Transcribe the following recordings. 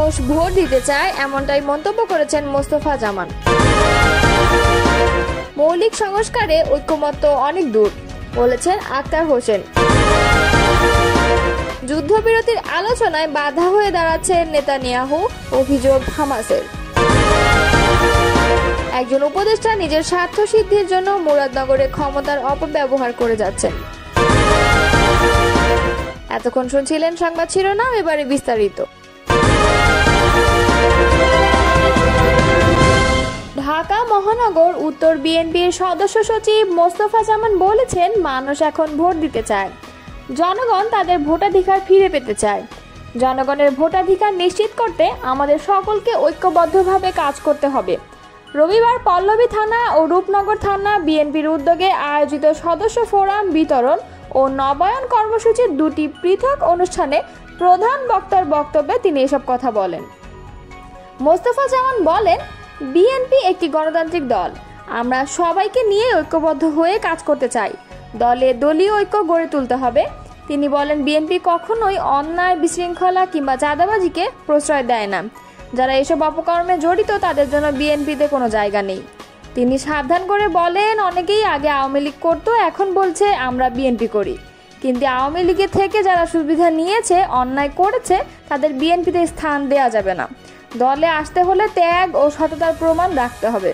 মানুষ ভোট দিতে চায়, এমনটাই মন্তব্য করেছেন মোস্তফা জামান। মৌলিক সংস্কারে ঐক্যমত্য অনেক দূর, বলেছেন আক্তার হোসেন। যুদ্ধবিরতির আলোচনায় বাধা হয়ে দাঁড়াচ্ছে নেতানিয়াহু, অভিযোগ হামাসের। একজন উপদেষ্টা নিজের স্বার্থ সিদ্ধির জন্য মুরাদনগরে ক্ষমতার অপব্যবহার করে যাচ্ছেন। এতক্ষণ শুনছিলেন সংবাদ শিরোনাম, এবারে বিস্তারিত। ঢাকা মহানগর উত্তর বিএনপির সদস্য সচিব মোস্তফা জামান বলেছেন, মানুষ এখন ভোট দিতে চায়, জনগণ তাদের ভোটাধিকার ফিরে পেতে চায়। জনগণের ভোটাধিকার নিশ্চিত করতে আমাদের সকলকে ঐক্যবদ্ধভাবে কাজ করতে হবে। রবিবার পল্লবী থানা ও রূপনগর থানা বিএনপির উদ্যোগে আয়োজিত সদস্য ফোরাম বিতরণ ও নবায়ন কর্মসূচির দুটি পৃথক অনুষ্ঠানে প্রধান বক্তার বক্তব্যে তিনি এসব কথা বলেন। মোস্তফা জামান বলেন, বিএনপি একটি গণতান্ত্রিক দল, আমরা সবাইকে নিয়ে ঐক্যবদ্ধ হয়ে কাজ করতে চাই। দলে দলীয় ঐক্য গড়ে তুলতে হবে। তিনি বলেন, বিএনপি কখনোই অন্যায়, বিশৃঙ্খলা কিংবা চাঁদাবাজিকে প্রশ্রয় দেয় না। যারা এসব অপকর্মে জড়িত তাদের জন্য বিএনপিতে কোনো জায়গা নেই। তিনি সাবধান করে বলেন, অনেকেই আগে আওয়ামী লীগ করতো, এখন বলছে আমরা বিএনপি করি। কিন্তু আওয়ামী লীগের থেকে যারা সুবিধা নিয়েছে, অন্যায় করেছে, তাদের বিএনপিতে স্থান দেওয়া যাবে না। দলে আসতে হলে ত্যাগ ও সততার প্রমাণ রাখতে হবে।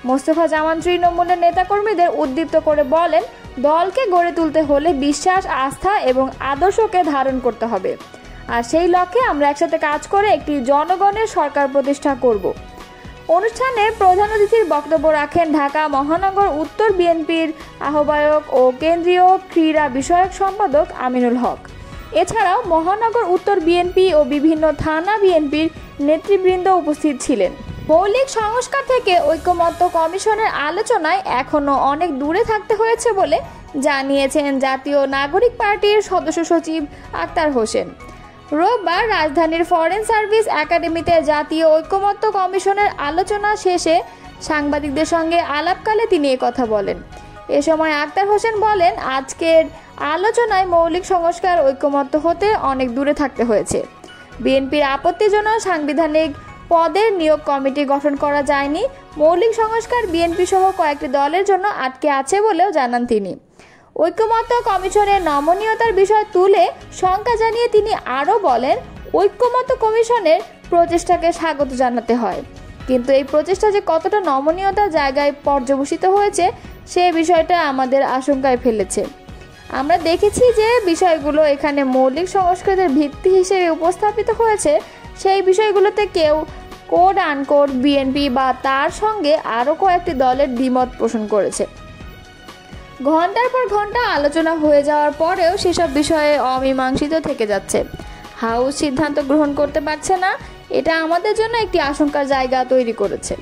মোস্তফা জামান তৃণমূলের নেতাকর্মীদের উদ্দীপ্ত করে বলেন, দলকে গড়ে তুলতে হলে বিশ্বাস, আস্থা এবং আদর্শকে ধারণ করতে হবে। আর সেই লক্ষ্যে আমরা একসাথে কাজ করে একটি জনগণের সরকার প্রতিষ্ঠা করব। অনুষ্ঠানে প্রধান অতিথির বক্তব্য রাখেন ঢাকা মহানগর উত্তর বিএনপির আহ্বায়ক ও কেন্দ্রীয় ক্রীড়া বিষয়ক সম্পাদক আমিনুল হক। এছাড়াও মহানগর উত্তর বিএনপি ও বিভিন্ন থানা বিএনপির নেতৃবৃন্দ উপস্থিত ছিলেন। মৌলিক সংস্কার থেকে ঐক্যমত্য কমিশনের আলোচনায় এখনও অনেক দূরে থাকতে হয়েছে বলে জানিয়েছেন জাতীয় নাগরিক পার্টির সদস্য সচিব আক্তার হোসেন। রোববার রাজধানীর ফরেন সার্ভিস একাডেমিতে জাতীয় ঐক্যমত্য কমিশনের আলোচনা শেষে সাংবাদিকদের সঙ্গে আলাপকালে তিনি কথা বলেন। এ সময় আক্তার হোসেন বলেন, আজকের আলোচনায় মৌলিক সংস্কার ঐক্যমত্য হতে অনেক দূরে থাকতে হয়েছে। বিএনপির আপত্তিজনক সাংবিধানিক পদের নিয়োগ কমিটি গঠন করা যায়নি। মৌলিক সংস্কার বিএনপি সহ কয়েকটি দলের জন্য আটকে আছে বলেও জানান তিনি। ঐক্যমত্য কমিশনের নমনীয়তার বিষয় তুলে শঙ্কা জানিয়ে তিনি আরও বলেন, ঐক্যমত্য কমিশনের প্রচেষ্টাকে স্বাগত জানাতে হয়, কিন্তু এই প্রচেষ্টা যে কতটা নমনীয়তার জায়গায় পর্যবসিত হয়েছে সে বিষয়টা আমাদের আশঙ্কায় ফেলেছে। আমরা দেখেছি যে বিষয়গুলো এখানে মৌলিক সংস্কারের ভিত্তি হিসেবে উপস্থাপিত হয়েছে, সেই বিষয়গুলোতে কেউ কোড আনকোড বিএনপি বা তার সঙ্গে আরও কয়েকটি দলের দ্বিমত পোষণ করেছে। ঘন্টার পর ঘন্টা আলোচনা হয়ে যাওয়ার পরেও সেসব বিষয়ে অমীমাংসিত থেকে যাচ্ছে। হাউস সিদ্ধান্ত গ্রহণ করতে পারছে না, এটা আমাদের জন্য একটি আশঙ্কার জায়গা তৈরি করেছে।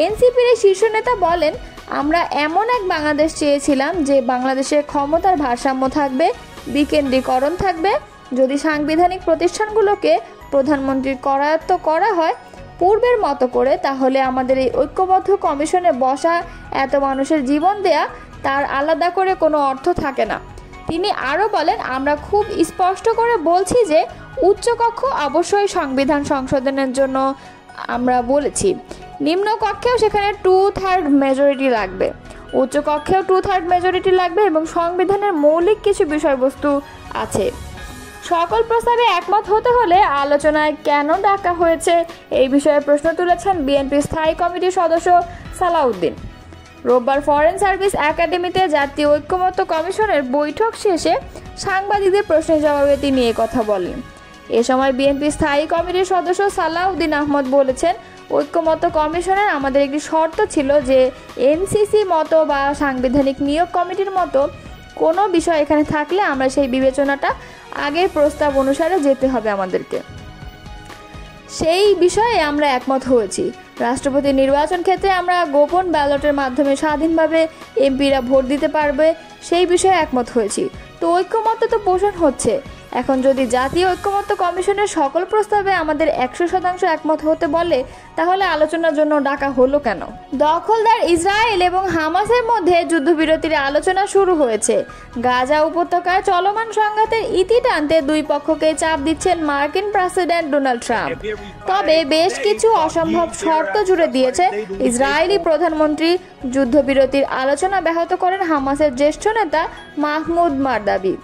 এনসিপির শীর্ষ নেতা বলেন, আমরা এমন এক বাংলাদেশ চেয়েছিলাম যে বাংলাদেশে ক্ষমতার ভারসাম্য থাকবে, বিকেন্দ্রীকরণ থাকবে। যদি সাংবিধানিক প্রতিষ্ঠানগুলোকে প্রধানমন্ত্রীর করায়ত্ত করা হয় পূর্বের মতো করে, তাহলে আমাদের এই ঐক্যবদ্ধ কমিশনে বসা, এত মানুষের জীবন দেয়া, তার আলাদা করে কোনো অর্থ থাকে না। তিনি আরও বলেন, আমরা খুব স্পষ্ট করে বলছি যে উচ্চকক্ষ অবশ্যই সংবিধান সংশোধনের জন্য আমরা বলেছি, নিম্নকক্ষেও সেখানে 2/3 মেজরিটি লাগবে, উচ্চকক্ষেও 2/3 মেজরিটি লাগবে এবং সংবিধানের মৌলিক কিছু বিষয়বস্তু আছে। সকল প্রস্তাবে একমত হতে হলে আলোচনায় কেন ডাকা হয়েছে এই বিষয়ে প্রশ্ন তুলেছেন বিএনপি স্থায়ী কমিটির সদস্য সালাউদ্দিন। রোববার ফরেন সার্ভিস একাডেমিতে জাতীয় ঐক্যমত্য কমিশনের বৈঠক শেষে সাংবাদিকদের প্রশ্নের জবাবে তিনি কথা বলেন। এ সময় বিএনপি স্থায়ী কমিটির সদস্য সালাউদ্দিন আহমদ বলেছেন, ঐক্যমত্য কমিশনের আমাদের একটি শর্ত ছিল যে এনসিসি মতো বা সাংবিধানিক নিয়োগ কমিটির মতো কোনো বিষয় এখানে থাকলে আমরা সেই বিবেচনাটা আগের প্রস্তাব অনুসারে যেতে হবে আমাদেরকে। সেই বিষয়ে আমরা একমত হয়েছি। রাষ্ট্রপতি নির্বাচন ক্ষেত্রে আমরা গোপন ব্যালটের মাধ্যমে স্বাধীনভাবে এমপিরা ভোট দিতে পারবে, সেই বিষয়ে একমত হয়েছি। তো ঐক্যমত্য তো পোষণ হচ্ছে, এখন যদি জাতীয় ঐক্যমত্য কমিশনের সকল প্রস্তাবে আমাদের 100% একমত হতে বলে, তাহলে আলোচনার জন্য ডাকা হলো কেন? দখলদার ইসরায়েল এবং হামাসের মধ্যে যুদ্ধবিরতির আলোচনা শুরু হয়েছে। গাজা উপত্যকায় চলমান সংঘাতের ইতি টানতে দুই পক্ষকে চাপ দিচ্ছেন মার্কিন প্রেসিডেন্ট ডোনাল্ড ট্রাম্প। তবে বেশ কিছু অসম্ভব শর্ত জুড়ে দিয়েছে ইসরায়েলি প্রধানমন্ত্রী। যুদ্ধবিরতির আলোচনা ব্যাহত করেন হামাসের জ্যেষ্ঠ নেতা মাহমুদ মারদাবি।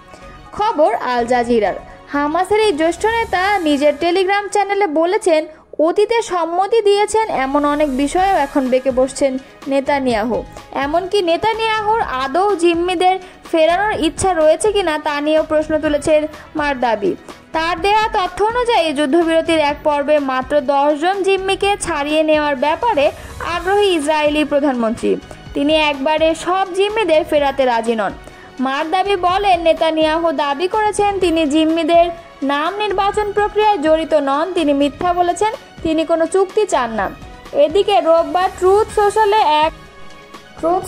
খবর আল জাজিরার। হামাসের এই জ্যেষ্ঠ নেতা নিজের টেলিগ্রাম চ্যানেলে বলেছেন, অতীতে সম্মতি দিয়েছেন এমন অনেক বিষয়েও এখন বেঁকে বসছেন নেতানিয়াহু। এমনকি নেতানিয়াহুর আদৌ জিম্মিদের ফেরানোর ইচ্ছা রয়েছে কিনা তা নিয়েও প্রশ্ন তুলেছেন মারদাবি। তার দেয়া তথ্য অনুযায়ী যুদ্ধবিরতির এক পর্বে মাত্র 10 জন জিম্মিকে ছাড়িয়ে নেওয়ার ব্যাপারে আগ্রহী ইসরায়েলি প্রধানমন্ত্রী। তিনি একবারে সব জিম্মিদের ফেরাতে রাজি নন। মারদাবি বলেন, নেতানিয়াহু দাবি করেছেন তিনি জিম্মিদের নাম নির্বাচন প্রক্রিয়ায় জড়িত নন। তিনি মিথ্যা বলেছেন, তিনি কোনো চুক্তি চান না। এদিকে রোববার ট্রুথ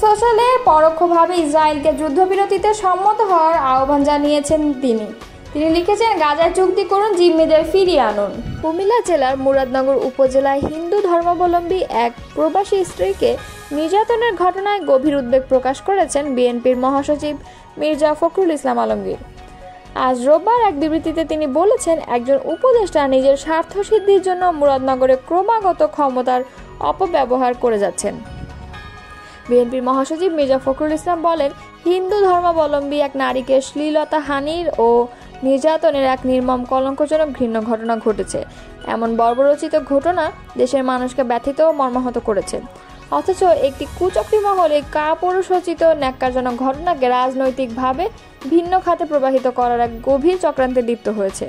সোশ্যালে পরোক্ষভাবে ইসরায়েলকে যুদ্ধবিরতিতে সম্মত হওয়ার আহ্বান জানিয়েছেন তিনি লিখেছেন, গাজায় চুক্তি করুন, জিম্মিদের ফিরিয়ে আনুন। কুমিল্লা জেলার মুরাদনগর উপজেলায় হিন্দু ধর্মাবলম্বী এক প্রবাসী স্ত্রীকে নির্যাতনের ঘটনায় গভীর উদ্বেগ প্রকাশ করেছেন বিএনপির মহাসচিব মির্জা ফখরুল ইসলাম আলমগীর। আজ রোববার এক বিবৃতিতে তিনি বলেছেন, একজন উপদেষ্টা নিজের স্বার্থসিদ্ধির জন্য মুরাদনগরে ক্রমাগত ক্ষমতার অপব্যবহার করে যাচ্ছেন। বিএনপির মহাসচিব মির্জা ফখরুল ইসলাম বলেন, হিন্দু ধর্মাবলম্বী এক নারীকে শ্লীলতাহানির ও নির্যাতনের এক নির্মম কলঙ্কজনক ঘৃণ্য ঘটনা ঘটেছে। এমন বর্বরচিত ঘটনা দেশের মানুষকে ব্যথিত ও মর্মাহত করেছে। অথচ একটি কুচক্রী মহল এই কাপুরুষোচিত ন্যাক্কারজনক ঘটনাকে রাজনৈতিকভাবে ভিন্ন খাতে প্রবাহিত করার এক গভীর চক্রান্তে লিপ্ত হয়েছে।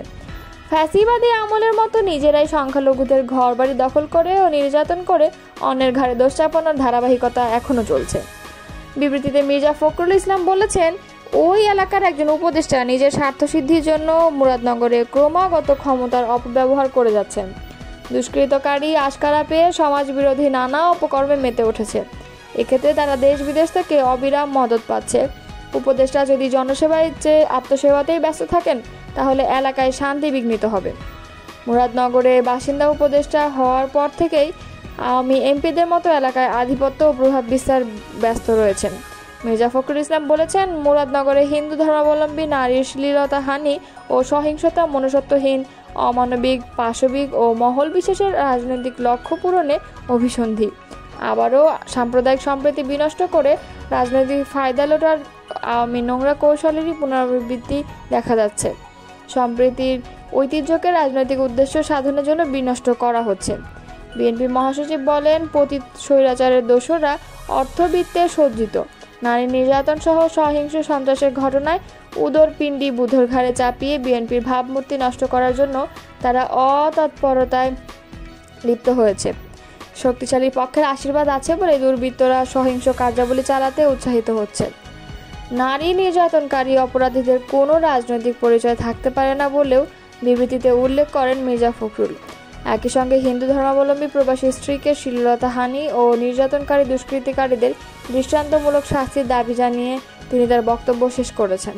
ফ্যাসিবাদী আমলের মতো নিজেরাই সংখ্যালঘুদের ঘরবাড়ি দখল করে ও নির্যাতন করে অন্যের ঘাড়ে দোষ চাপানোর ধারাবাহিকতা এখনও চলছে। বিবৃতিতে মির্জা ফখরুল ইসলাম বলেছেন, ওই এলাকার একজন উপদেষ্টা নিজের স্বার্থসিদ্ধির জন্য মুরাদনগরে ক্রমাগত ক্ষমতার অপব্যবহার করে যাচ্ছেন। দুষ্কৃতকারী আশকারা পেয়ে সমাজবিরোধী নানা অপকর্মে মেতে উঠেছে। এক্ষেত্রে তারা দেশ বিদেশ থেকে অবিরাম মদত পাচ্ছে। উপদেষ্টা যদি জনসেবায় চেয়ে আত্মসেবাতেই ব্যস্ত থাকেন, তাহলে এলাকায় শান্তি বিঘ্নিত হবে। মুরাদনগরে বাসিন্দা উপদেষ্টা হওয়ার পর থেকেই আওয়ামী এমপিদের মতো এলাকায় আধিপত্য ও প্রভাব বিস্তার ব্যস্ত রয়েছেন। মির্জা ফখরুল ইসলাম বলেছেন, মুরাদনগরে হিন্দু ধর্মাবলম্বী নারীর শ্লীলতাহানি ও সহিংসতা মনুষ্যত্বহীন, অমানবিক, পাশবিক ও মহল বিশেষের রাজনৈতিক লক্ষ্য পূরণে অভিসন্ধি। আবারও সাম্প্রদায়িক সম্প্রীতি বিনষ্ট করে রাজনৈতিক ফায়দা লোটার আওয়ামী নোংরা কৌশলেরই পুনরাবৃত্তি দেখা যাচ্ছে। সম্প্রীতির ঐতিহ্যকে রাজনৈতিক উদ্দেশ্য সাধনের জন্য বিনষ্ট করা হচ্ছে। বিএনপি মহাসচিব বলেন, পতিত স্বৈরাচারের দোসররা অর্থবিত্তে সজ্জিত। নারী নির্যাতন সহ সহিংস সন্ত্রাসের ঘটনায় উদরপিণ্ডি বুধর ঘাড়ে চাপিয়ে বিএনপির ভাবমূর্তি নষ্ট করার জন্য তারা অতৎপরতায় লিপ্ত হয়েছে। শক্তিশালী পক্ষের আশীর্বাদ আছে বলে দুর্বৃত্তরা সহিংস কার্যাবলী চালাতে উৎসাহিত হচ্ছে। নারী নির্যাতনকারী অপরাধীদের কোনো রাজনৈতিক পরিচয় থাকতে পারে না বলেও বিবৃতিতে উল্লেখ করেন মির্জা ফখরুল। একই সঙ্গে হিন্দু ধর্মাবলম্বী প্রবাসী স্ত্রীকে শ্লীলতাহানি ও নির্যাতনকারী দুষ্কৃতিকারীদের দৃষ্টান্তমূলক শাস্তির দাবি জানিয়ে তিনি তার বক্তব্য শেষ করেছেন।